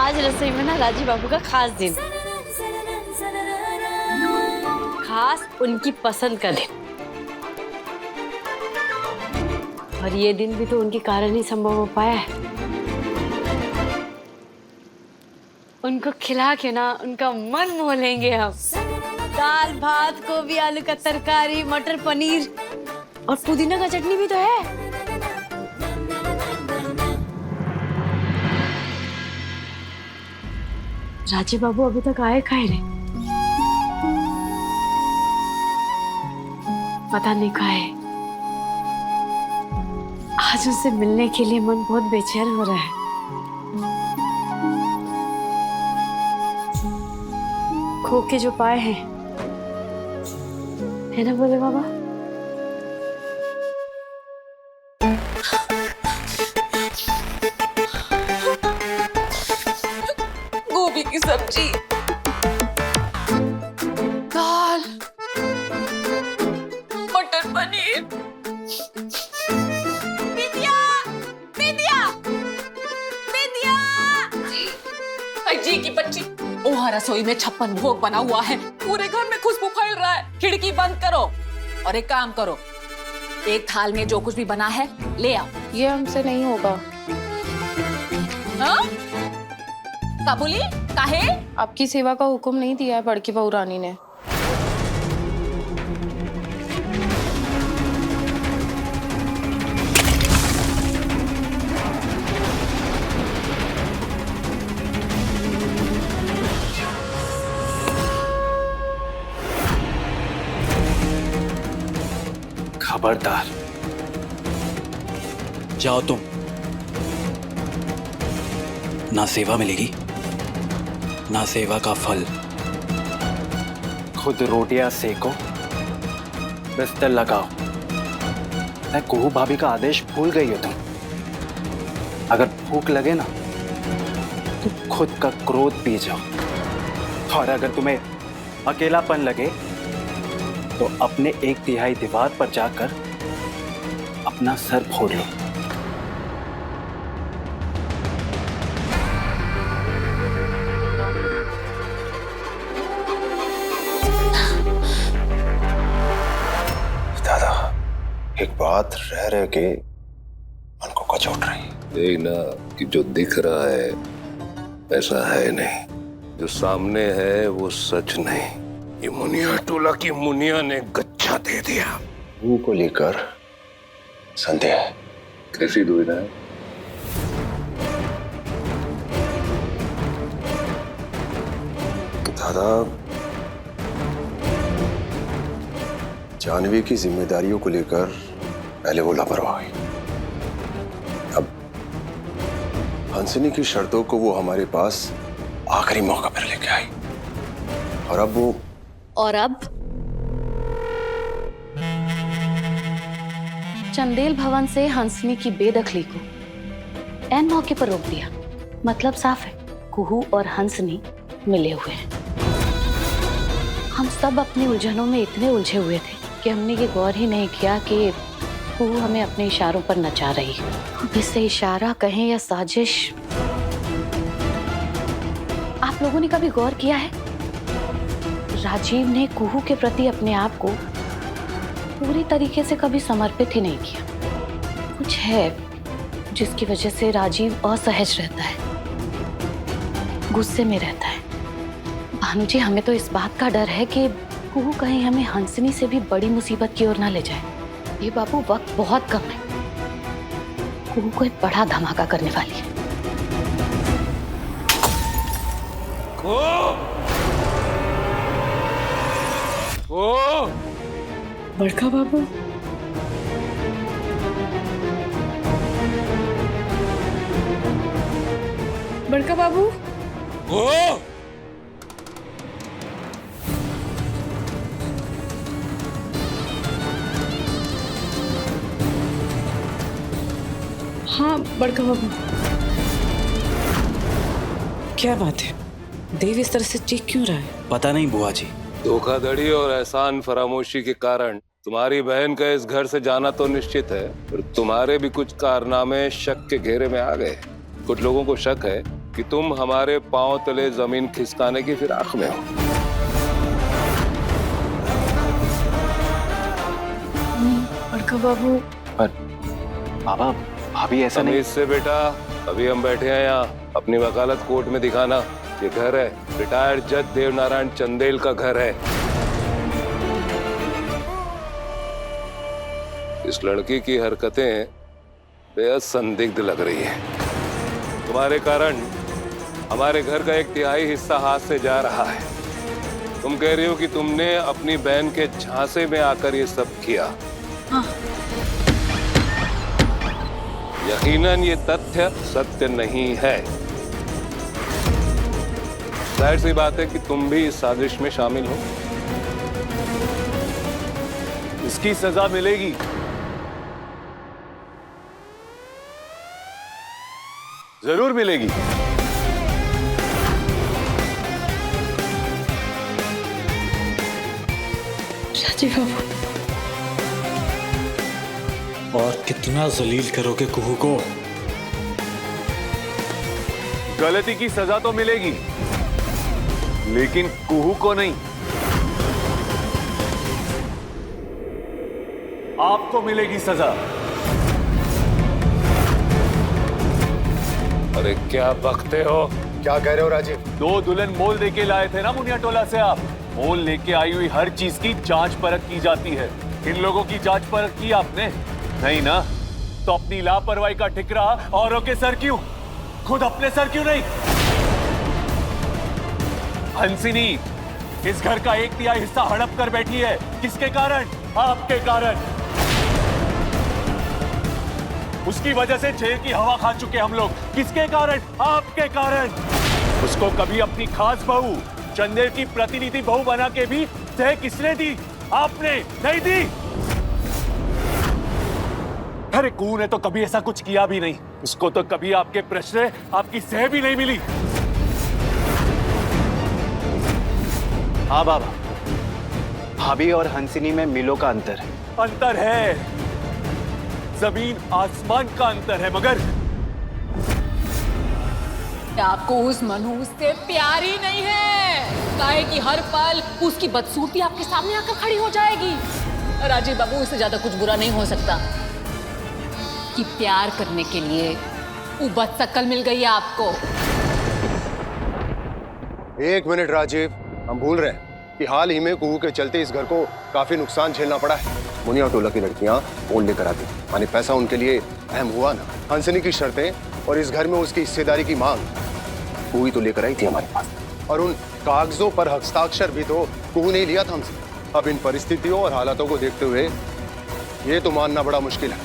आज रसोई में ना राजीव बाबू का खास दिन, खास उनकी पसंद का दिन। और ये दिन भी तो उनके कारण ही संभव हो पाया है। उनको खिला के ना उनका मन मोह लेंगे हम। दाल भात, गोभी आलू का तरकारी, मटर पनीर और पुदीना का चटनी भी तो है। राजीव बाबू अभी तक आए काहे नहीं? पता नहीं कहाँ है। आज उनसे मिलने के लिए मन बहुत बेचैन हो रहा है। खो के जो पाए हैं, है ना बोले बाबा? गोभी की सब्जी, दाल, मटर पनीर। विद्या, विद्या, विद्या। अजी की बच्ची, ओहा रसोई में 56 भोग बना हुआ है। पूरे घर में खुशबू फैल रहा है। खिड़की बंद करो और एक काम करो, एक थाल में जो कुछ भी बना है ले आओ। ये हमसे नहीं होगा। हाँ? काबुली काहे? आपकी सेवा का हुक्म नहीं दिया है बड़की बहू रानी ने। खबरदार, जाओ तुम। ना सेवा मिलेगी ना सेवा का फल। खुद रोटियां सेको, बिस्तर लगाओ। मैं कुहू भाभी का आदेश भूल गई हो तुम। अगर भूख लगे ना तो खुद का क्रोध पी जाओ, और अगर तुम्हें अकेलापन लगे तो अपने 1/3 दीवार पर जाकर अपना सर फोड़ लो। दादा, एक बात रह रह के मन को कचोट रही। देखना कि जो दिख रहा है ऐसा है नहीं, जो सामने है वो सच नहीं। ये मुनिया टोला की मुनिया ने गच्छा दे दिया। बहू को लेकर संदेह है। कैसी दुविधा है? दादा, जानवी की जिम्मेदारियों को लेकर पहले वो लापरवाह हुई। अब हंसनी की शर्तों को वो हमारे पास आखिरी मौका पर लेके आई, और अब वो चंदेल भवन से हंसनी की बेदखली को ऐन मौके पर रोक दिया। मतलब साफ है, कुहू और हंसनी मिले हुए हैं। हम सब अपनी उलझनों में इतने उलझे हुए थे कि हमने ये गौर ही नहीं किया कि कुहू हमें अपने इशारों पर नचा रही है। अब इससे इशारा कहें या साजिश, आप लोगों ने कभी गौर किया है राजीव ने कुहू के प्रति अपने आप को पूरी तरीके से कभी समर्पित ही नहीं किया। कुछ है जिसकी वजह से राजीव असहज रहता है, गुस्से में रहता है। भानु जी, हमें तो इस बात का डर है कि कुहू कहीं हमें हंसनी से भी बड़ी मुसीबत की ओर ना ले जाए। ये बाबू, वक्त बहुत कम है। कुहू कोई बड़ा धमाका करने वाली है। बड़का बाबू, बड़का बाबू, हाँ बड़का बाबू। क्या बात है? देव इस तरह से चीख क्यों रहा है? पता नहीं बुआ जी। धोखाधड़ी और एहसान फरामोशी के कारण तुम्हारी बहन का इस घर से जाना तो निश्चित है, पर तुम्हारे भी कुछ कारनामे शक के घेरे में आ गए। कुछ लोगों को शक है कि तुम हमारे पांव तले जमीन खिसकाने की फिराक में हो। बड़का बाबू। पर बाबा भाभी ऐसा नहीं। इससे बेटा, अभी हम बैठे हैं यहाँ, अपनी वकालत कोर्ट में दिखाना। ये घर है रिटायर्ड जज देवनारायण चंदेल का घर है। इस लड़की की हरकतें बेहद संदिग्ध लग रही हैं। तुम्हारे कारण हमारे घर का 1/3 हिस्सा हाथ से जा रहा है। तुम कह रही हो कि तुमने अपनी बहन के झांसे में आकर ये सब किया। हाँ। यकीनन ये तथ्य सत्य नहीं है। जाहिर सी बात है कि तुम भी इस साजिश में शामिल हो। इसकी सजा मिलेगी। जरूर मिलेगी। राजीव बाबू। और कितना जलील करोगे कुहू को? गलती की सजा तो मिलेगी, लेकिन कुहू को नहीं। आपको मिलेगी सजा। अरे क्या बकते हो? क्या कह रहे हो राजीव? 2 दुल्हन मोल देके लाए थे ना मुनिया टोला से आप। मोल लेके आई हुई हर चीज की जांच परख की जाती है। इन लोगों की जांच परख की आपने नहीं ना? तो अपनी लापरवाही का ठिकरा औरों के सर क्यों, खुद अपने सर क्यों नहीं? हंसिनी इस घर का 1/3 हिस्सा हड़प कर बैठी है। किसके कारण? आपके कारण। उसकी वजह से जेल की हवा खा चुके हम लोग। किसके कारण? आपके कारण। उसको कभी अपनी खास बहू चंदेल की प्रतिनिधि बहू बना के भी तय किसने दी? आपने नहीं दी। अरे कुहू ने तो कभी ऐसा कुछ किया भी नहीं। उसको तो कभी आपके प्रश्न, आपकी सह भी नहीं मिली। हाँ बाबा, भाभी और हंसिनी में मीलों का अंतर है। अंतर है, जमीन आसमान का अंतर है। मगर आपको उस मनहूस से प्यार ही नहीं है। काहे कि हर पल उसकी बदसूरती आपके सामने आकर खड़ी हो जाएगी। राजीव बाबू, इससे ज्यादा कुछ बुरा नहीं हो सकता कि प्यार करने के लिए वो बदशक्ल मिल गई है आपको। 1 मिनट राजीव, हम भूल रहे हैं कि हाल ही में कुहू के चलते इस घर को काफी नुकसान झेलना पड़ा है। मुनिया टोला की लड़कियां मोल लेकर आती, माने पैसा उनके लिए अहम हुआ ना। हंसनी की शर्तें और इस घर में उसकी हिस्सेदारी की मांग कुहू ही तो लेकर आई थी हमारे पास। और उन कागजों पर हस्ताक्षर भी तो कुहू ने लिया था हमसे। अब इन परिस्थितियों और हालातों को देखते हुए ये तो मानना बड़ा मुश्किल है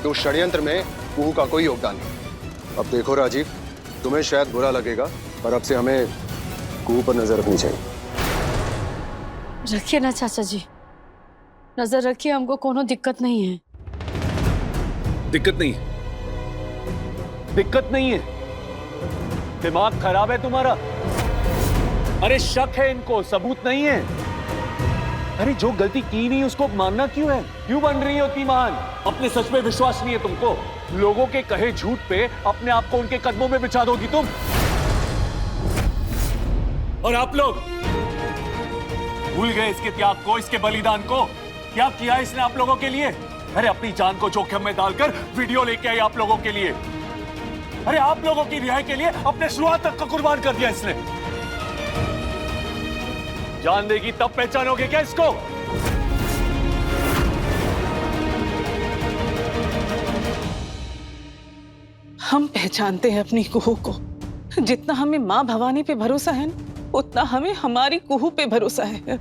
कि उस षड्यंत्र में कुहू का कोई योगदान नहीं। अब देखो राजीव, तुम्हें शायद बुरा लगेगा, पर अब से हमें कुहू पर नजर रखनी चाहिए। रखिए ना चाचा जी, नजर रखिए, हमको कोनो दिक्कत नहीं है। दिक्कत नहीं है, दिक्कत नहीं है। दिमाग खराब है तुम्हारा। अरे शक है इनको, सबूत नहीं है। अरे जो गलती की नहीं उसको मानना क्यों है? क्यों बन रही हो ईमान? अपने सच पे विश्वास नहीं है तुमको। लोगों के कहे झूठ पे अपने आप को उनके कदमों में बिछा दोगी तुम। और आप लोग भूल गए इसके त्याग को, इसके बलिदान को। क्या किया इसने आप लोगों के लिए? अरे अपनी जान को जोखिम में डालकर वीडियो लेके आई आप लोगों के लिए। अरे आप लोगों की रिहाई के लिए अपने शुरुआत तक को कुर्बान कर दिया इसने। जान देगी तब पहचानोगे क्या इसको? हम पहचानते हैं अपनी कुहू को। जितना हमें माँ भवानी पे भरोसा है ना, उतना हमें हमारी कुहू पे भरोसा है।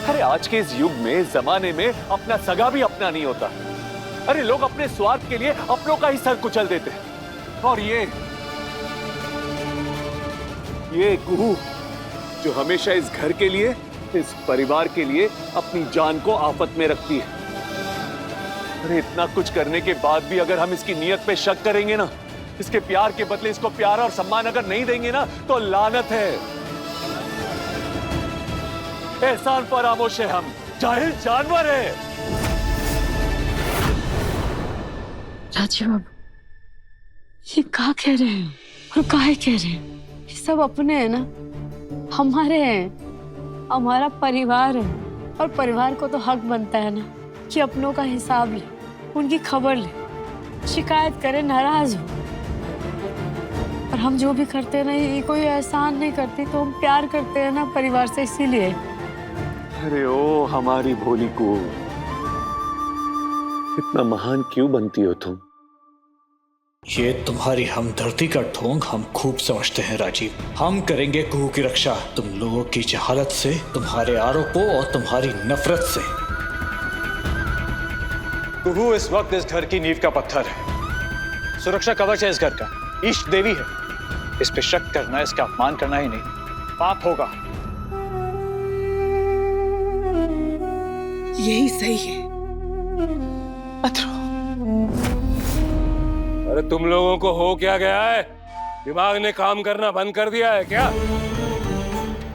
अरे आज के इस युग में, जमाने में अपना सगा भी अपना नहीं होता। अरे लोग अपने स्वार्थ के लिए अपनों का ही सर कुचल देते हैं। और ये कुहू जो हमेशा इस घर के लिए, इस परिवार के लिए अपनी जान को आफत में रखती है। अरे इतना कुछ करने के बाद भी अगर हम इसकी नीयत पे शक करेंगे ना, इसके प्यार के बदले इसको प्यार और सम्मान अगर नहीं देंगे ना, तो लानत है। एहसान फरामोश है हम, जाहिल जानवर है। राजीव बाबू, ये क्या कह रहे हैं? और काहे कह रहे हैं? ये सब अपने हैं ना, हमारे हैं, हमारा परिवार है। और परिवार को तो हक बनता है ना कि अपनों का हिसाब ले, उनकी खबर ले, शिकायत करे, नाराज हो। और हम जो भी करते हैं ना, ये कोई एहसान नहीं करती, तो हम प्यार करते हैं ना परिवार से, इसीलिए। अरे ओ हमारी भोली को, इतना महान क्यों बनती हो तुम? ये तुम्हारी हमदर्दी का ढोंग हम खूब समझते हैं राजीव। हम करेंगे कुहू की रक्षा, तुम लोगों की जहालत से, तुम्हारे आरोपों और तुम्हारी नफरत से। कुहू इस वक्त इस घर की नींव का पत्थर है, सुरक्षा कवच है इस घर का, इष्ट देवी है। इस पे शक करना, इसका अपमान करना ही नहीं, पाप होगा। यही सही है। अथर्व, अरे तुम लोगों को हो क्या गया है? दिमाग ने काम करना बंद कर दिया है क्या?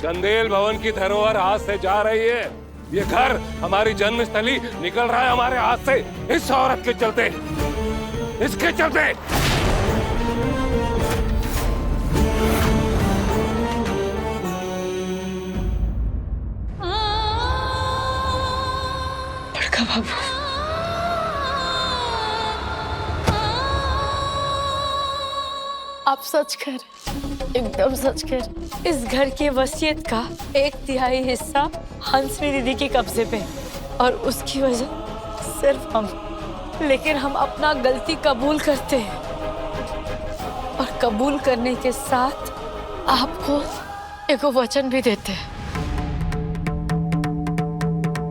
चंदेल भवन की धरोहर हाथ से जा रही है, ये घर हमारी जन्मस्थली निकल रहा है हमारे हाथ से, इस औरत के चलते, इसके चलते। बड़का बाबू, आप सच कर, एकदम सच कर। इस घर की वसीयत का 1/3 हिस्सा हंसनी दीदी के कब्जे पे, और उसकी वजह सिर्फ हम। लेकिन हम अपना गलती कबूल करते हैं, और कबूल करने के साथ आपको एक वचन भी देते हैं।